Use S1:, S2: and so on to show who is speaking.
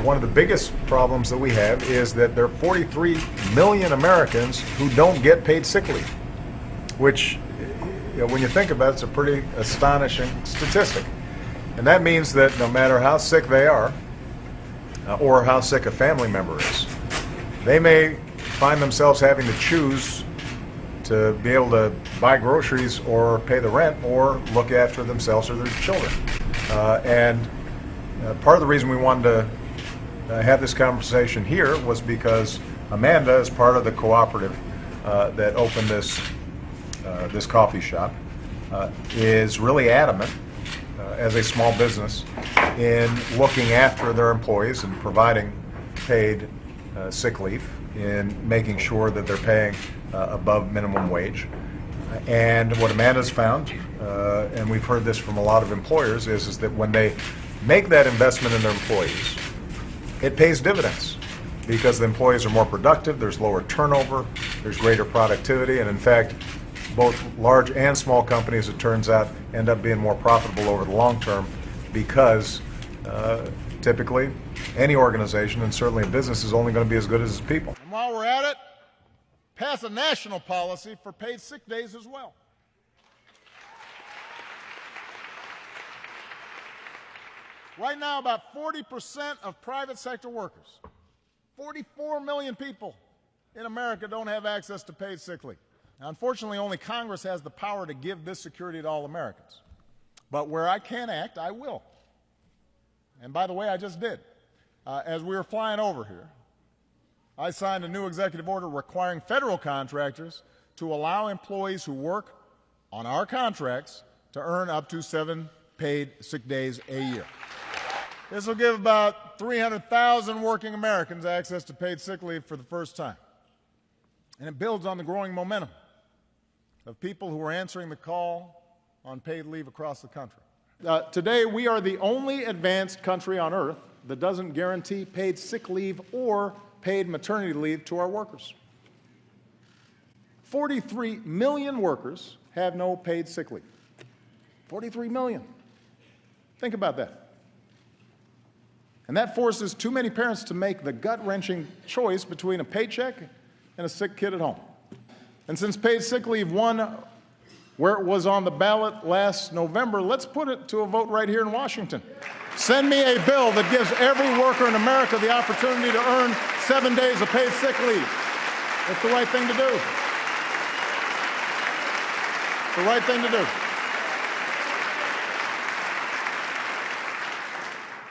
S1: one of the biggest problems that we have is that there are 43 million Americans who don't get paid sick leave, which, when you think about it, it's a pretty astonishing statistic. And that means that no matter how sick they are, or how sick a family member is, they may find themselves having to choose to be able to buy groceries or pay the rent or look after themselves or their children. Part of the reason we wanted to have this conversation here was because Amanda, as part of the cooperative that opened this coffee shop, is really adamant as a small business in looking after their employees and providing paid sick leave, in making sure that they're paying above minimum wage. And what Amanda's found, and we've heard this from a lot of employers, is that when they make that investment in their employees, it pays dividends because the employees are more productive, there's lower turnover, there's greater productivity, and in fact, both large and small companies, it turns out, end up being more profitable over the long term because typically any organization, and certainly a business, is only going to be as good as its people.
S2: And while we're at it, pass a national policy for paid sick days as well. Right now, about 40% of private sector workers, 44 million people in America, don't have access to paid sick leave. Now, unfortunately, only Congress has the power to give this security to all Americans. But where I can act, I will. And by the way, I just did. As we were flying over here, I signed a new executive order requiring federal contractors to allow employees who work on our contracts to earn up to 7 paid sick days a year. This will give about 300,000 working Americans access to paid sick leave for the first time. And it builds on the growing momentum of people who are answering the call on paid leave across the country. Today, we are the only advanced country on earth that doesn't guarantee paid sick leave or paid maternity leave to our workers. 43 million workers have no paid sick leave. 43 million. Think about that. And that forces too many parents to make the gut-wrenching choice between a paycheck and a sick kid at home. And since paid sick leave won where it was on the ballot last November, let's put it to a vote right here in Washington. Send me a bill that gives every worker in America the opportunity to earn 7 days of paid sick leave. It's the right thing to do. The right thing to do.